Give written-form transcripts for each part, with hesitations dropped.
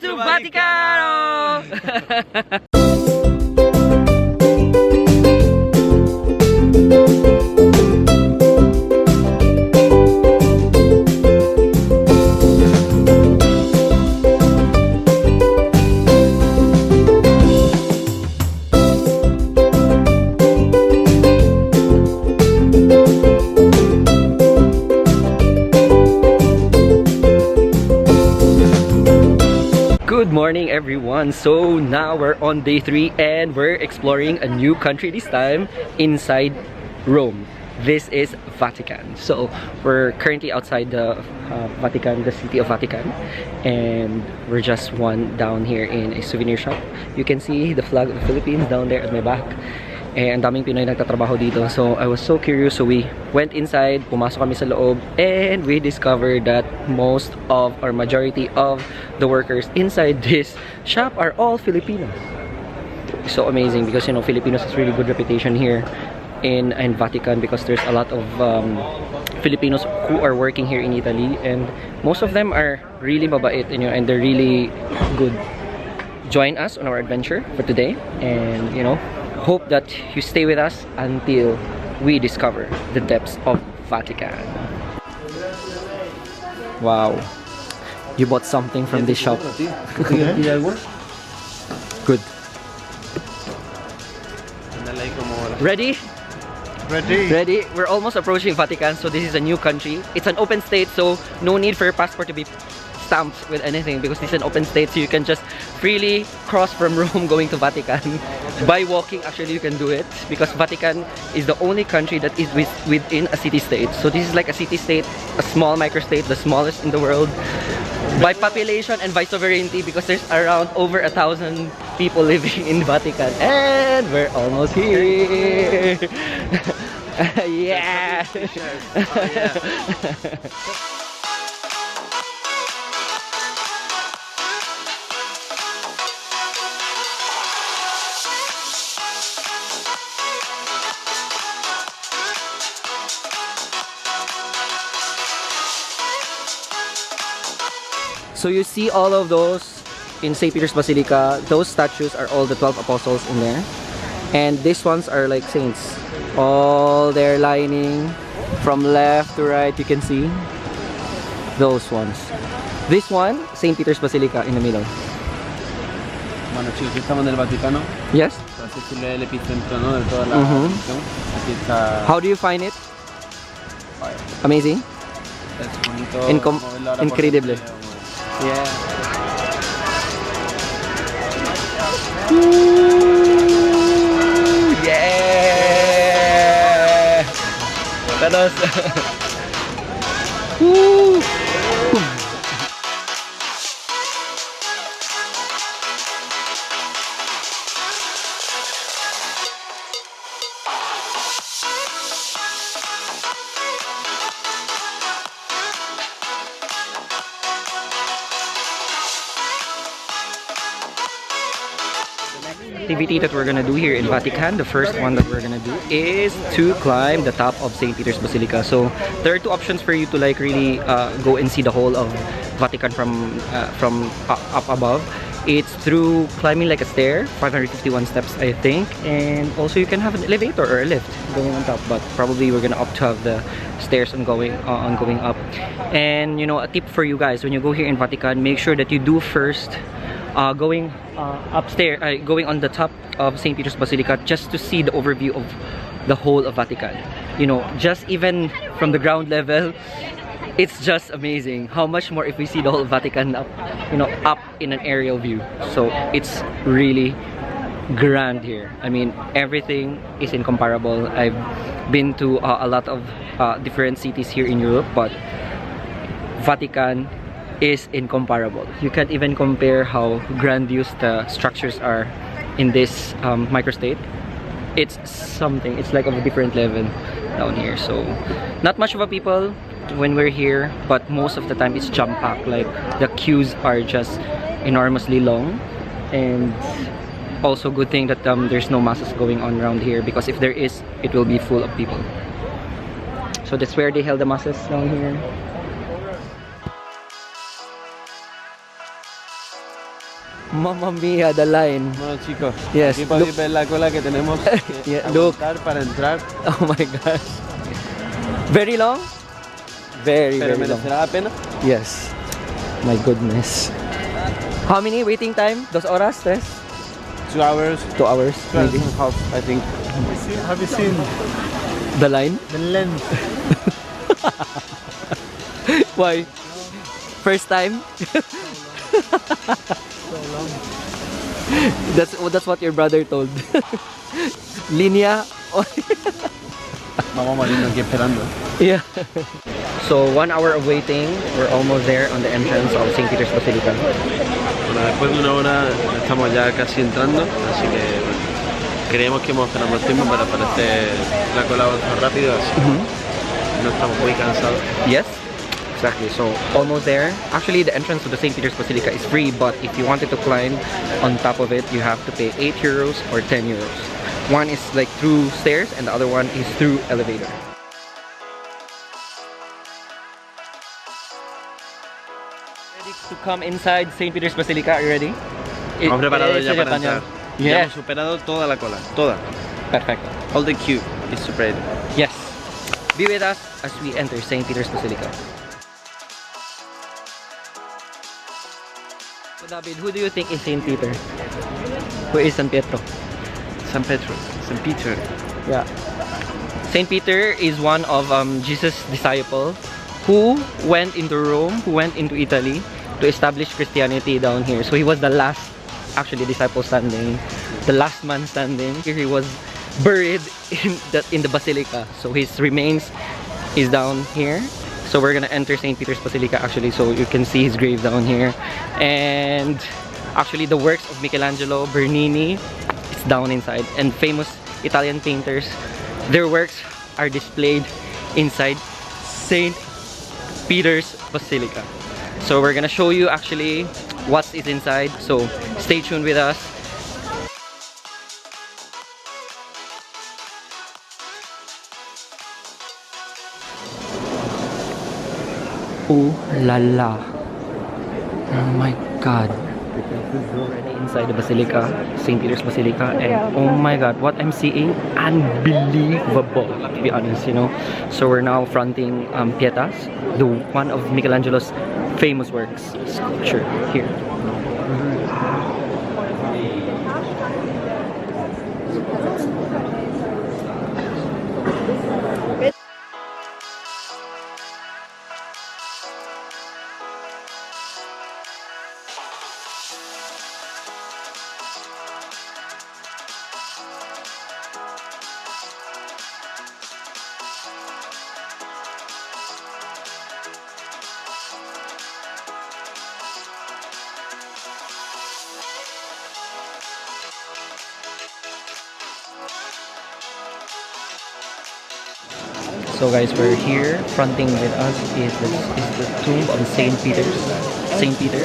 Welcome to Vaticano! Good morning everyone. So now we're on day 3 and we're exploring a new country, this time inside Rome. This is Vatican. So we're currently outside the Vatican, the city of Vatican, and we're just down here in a souvenir shop. You can see the flag of the Philippines down there at my back. And ang daming Pinoy nagtatrabaho dito. So I was so curious, so we went inside, pumasok kami sa loob, and we discovered that most of or majority of the workers inside this shop are all Filipinos. So amazing because, you know, Filipinos has really good reputation here in Vatican because there's a lot of Filipinos who are working here in Italy, and most of them are really mabait, you know, and they're really good. Join us on our adventure for today, and you know, hope that you stay with us until we discover the depths of Vatican. Wow, you bought something from this shop. Good. Ready? Ready? We're almost approaching Vatican, so this is a new country. It's an open state, so no need for your passport to be stamped with anything because this is an open state, so you can just freely cross from Rome going to Vatican. By walking, actually you can do it because Vatican is the only country that is within a city-state. So this is like a city-state, a small micro-state, the smallest in the world by population and by sovereignty, because there's around over 1,000 people living in Vatican, and we're almost here. Yeah. Oh, yeah. So you see all of those in St. Peter's Basilica, those statues are all the 12 apostles in there. And these ones are like saints. All they're lining from left to right, you can see. Those ones. This one, St. Peter's Basilica in the middle. Bueno chicos, estamos en el Vaticano. Yes? Así es el epicentro, ¿no? De toda la religión. Aquí está. How do you find it? Amazing? Es bonito. Incredible. Yeah. Woo! Yeah. That was. Woo! Activity that we're gonna do here in Vatican, the first one that we're gonna do is to climb the top of St. Peter's Basilica. So there are two options for you to like really go and see the whole of Vatican from up above. It's through climbing like a stair, 551 steps I think, and also you can have an elevator or a lift going on top, but probably we're gonna opt to have the stairs on going up. And you know, a tip for you guys, when you go here in Vatican, make sure that you do first going upstairs, going on the top of St. Peter's Basilica, just to see the overview of the whole of Vatican. You know, just even from the ground level, it's just amazing. How much more if we see the whole Vatican up, you know, up in an aerial view. So it's really grand here. I mean, everything is incomparable. I've been to a lot of different cities here in Europe, but Vatican is incomparable. You can't even compare how grandiose the structures are in this microstate. It's something, it's like of a different level down here. So not much of a people when we're here, but most of the time it's jam-packed. Like the queues are just enormously long, and also good thing that there's no masses going on around here, because if there is, it will be full of people. So that's where they held the masses down here. Mamma mia, the line. Bueno, chicos, Yes, aquí podéis ver la cola que tenemos que Yeah, look. aguantar para entrar, Oh my gosh. Very long? Very, pero very long. merecerá la pena. Yes. My goodness. How many waiting time? 2 horas, 3? 2 hours, 2 hours, 2 maybe. and a half, I think. Have you seen The line? the length? Why? First time? That's what your brother told. Línea. Vamos a morirnos aquí esperando. Yeah. So 1 hour of waiting. We're almost there on the entrance of St. Peter's Basilica. Bueno, después de 1 hora estamos ya casi entrando, así que bueno, creíamos que íbamos a esperar más tiempo, pero parece la cola avanza rápido, así que no estamos muy cansados. Yes, exactly. So almost there. Actually, the entrance to the St. Peter's Basilica is free, but if you wanted to climb on top of it, you have to pay 8 euros or 10 euros. One is like through stairs, and the other one is through elevator. Ready to come inside St. Peter's Basilica? Are you ready? Estamos preparados ya para español. entrar. Ya Yes. hemos superado toda la cola, toda. Perfecto. All the queue is separated. Yes. Be with us as we enter St. Peter's Basilica. So David, who do you think is St. Peter? Who is San Pietro? San Pedro, San Peter. Yeah. St. Peter is one of Jesus' disciples who went into Rome, who went into Italy to establish Christianity down here. So he was the last actually disciple standing, the last man standing. Here he was buried in the Basilica. So his remains is down here. So we're gonna enter St. Peter's Basilica actually, so you can see his grave down here. And actually the works of Michelangelo, Bernini, it's down inside. And famous Italian painters, their works are displayed inside St. Peter's Basilica. So we're gonna show you actually what is inside. So stay tuned with us. Oh la la. Oh my god. Already inside the Basilica, St. Peter's Basilica, and oh my god, what I'm seeing, unbelievable, to be honest, you know. So we're now fronting Pietas, the one of Michelangelo's famous works, sculpture here. So guys, we're here. Fronting with us is the tomb of Saint Peter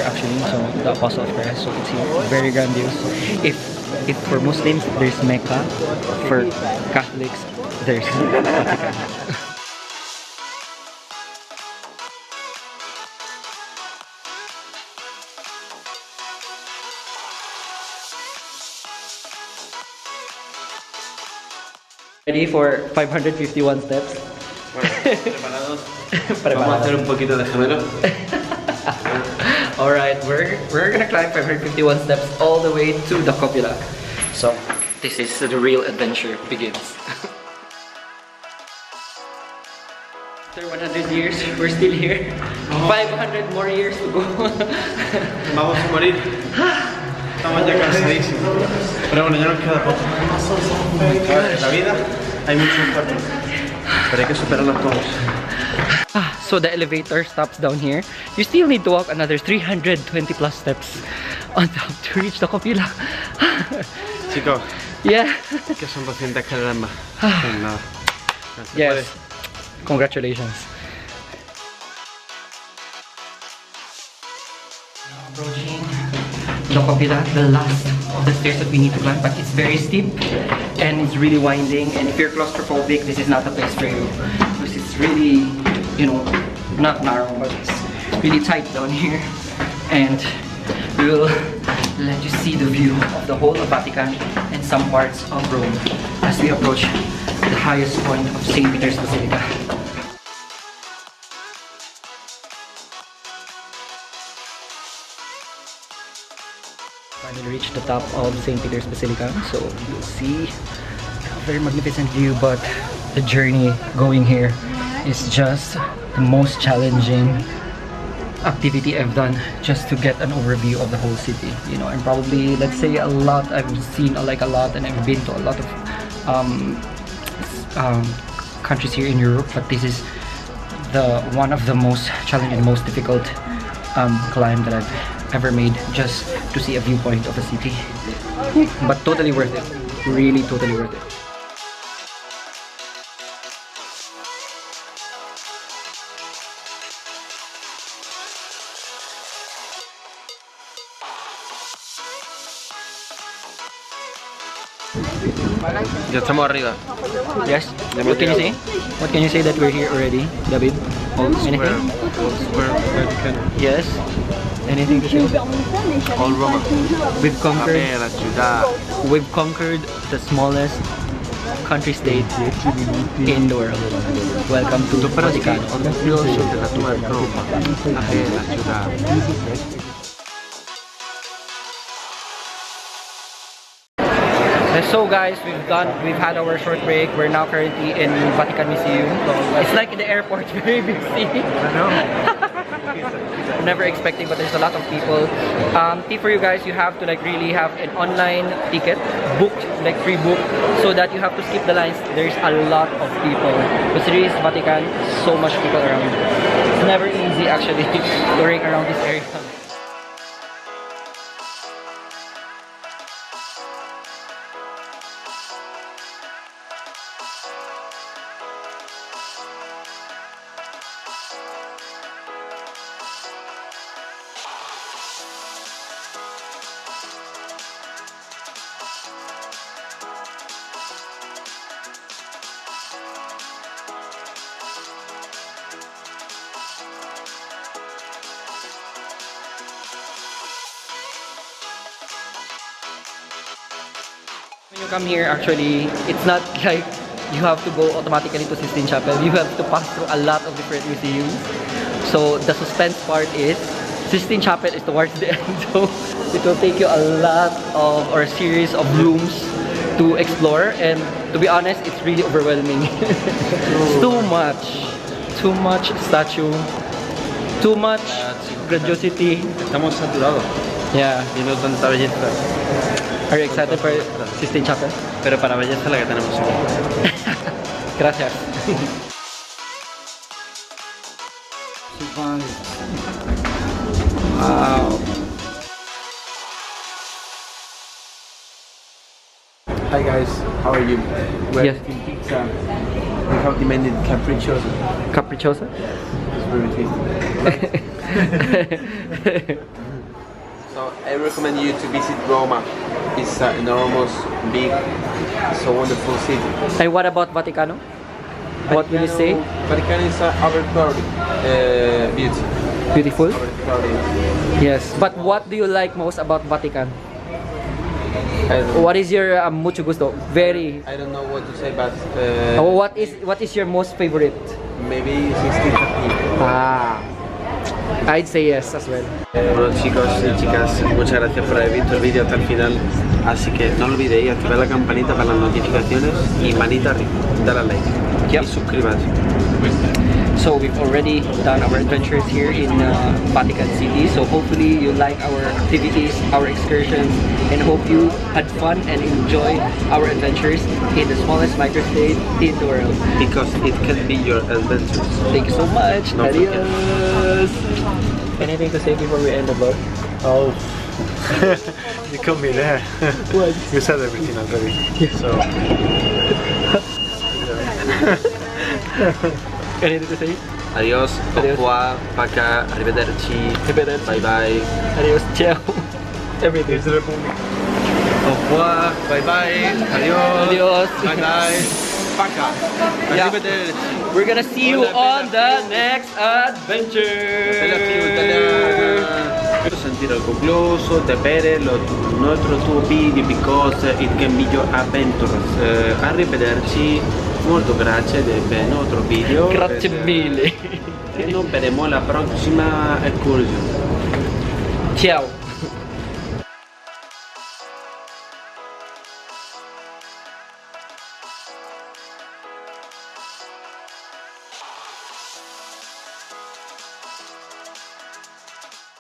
actually. So the Apostle of Christ. So it's here, very grandiose. If for Muslims there's Mecca, for Catholics there's Vatican. Ready for 551 steps? Bueno, preparados. Vamos a hacer un poquito de gemelo. Alright, we're gonna climb 551 steps all the way to the copula. So, this is the real adventure begins. After 100 years, we're still here. 500 more years to go. Vamos a morir. Estamos ya cansadísimos. Pero bueno, ya nos queda poco. En la vida hay muchos esfuerzos, pero hay que superarlos todos. So the elevator stops down here. You still need to walk another 320 plus steps on top to reach the copula. Chicos, Yeah. que son 200 escaleras más. Pues nada. No se Yes. puede. Congratulations. Approaching the copula, the last of the stairs that we need to climb, but it's very steep and it's really winding. And if you're claustrophobic, this is not the place for you because it's really, you know, not narrow, but it's really tight down here. And we will let you see the view of the whole of Vatican and some parts of Rome as we approach the highest point of St. Peter's Basilica. Finally reached the top of St. Peter's Basilica, so you'll see a very magnificent view, but the journey going here is just the most challenging activity I've done just to get an overview of the whole city, you know. And probably, let's say, I've seen like a lot, and I've been to a lot of countries here in Europe, but this is one of the most challenging, most difficult climb that I've ever made, just to see a viewpoint of a city. But totally worth it, really totally worth it. Ya estamos arriba. Yes. What can you say? What can you say that we're here already, David? Anything? Vatican. Yes. Anything to say? All Roma. We've conquered. La ciudad. We've conquered the smallest country state in the world. Welcome to Vatican. Orgulloso de la tua Roma. La ciudad. So guys, we've had our short break. We're now currently in Vatican Museum. It's like in the airport, very busy. I know. Never expecting, but there's a lot of people. Tip for you guys, you have to like really have an online ticket booked, like pre-book, so that you have to skip the lines. There's a lot of people. But seriously, Vatican, so much people around. It's never easy actually touring around this area. When you come here, actually, it's not like you have to go automatically to Sistine Chapel. You have to pass through a lot of different museums. So the suspense part is, Sistine Chapel is towards the end. So it will take you a lot of, or a series of rooms to explore. And to be honest, it's really overwhelming. It's too much statue, too much grandiosity. Estamos saturados. Yeah. Y no tanta belleza. Are you excited for Sistine Chapel? Pero para belleza la que tenemos aquí. Gracias. Wow. Hi guys, how are you? We're Yes. eating pizza. We have demanded capricciosa. Capricciosa? It's very tasty. So I recommend you to visit Roma. It's an enormous, big, so wonderful city. And what about Vaticano? What will you say? Vatican is overcrowded, beauty. Beautiful? Overcrowded. Yes. But what do you like most about Vatican? I don't know. What is your mucho gusto? Very. I don't know what to say, but What is your most favorite? maybe 1650. Ah, I'd say yes as well. Bueno chicos y chicas, muchas gracias por haber visto el vídeo hasta el final. Así que no olvidéis activar la campanita para las notificaciones y manita arriba, dale al like y suscríbete. So we've already done our adventures here in Vatican City. So hopefully you like our activities, our excursions, and hope you had fun and enjoy our adventures in the smallest microstate in the world. Because it can be your adventures. Thank you so much. No Adios. Anything to say before we end the vlog? Oh, you caught me there. What? You said everything already. So. Anything to say? Adiós, au Adiós. revoir, paca, arrivederci, Arrivederci. bye bye. Adios. Ciao. Everything. Is the Republic. Au revoir, bye bye, adiós, Adios. bye bye, paca, Yeah. arrivederci. We're gonna see you on the next adventure. Bella ciao, italiana. sentire il concluso di avere il nostro tuo video because itKENbeyouradventures. Arrivederci, molto grazie per il nostro video. Grazie mille. E noi vedremo la prossima escursione. Ciao.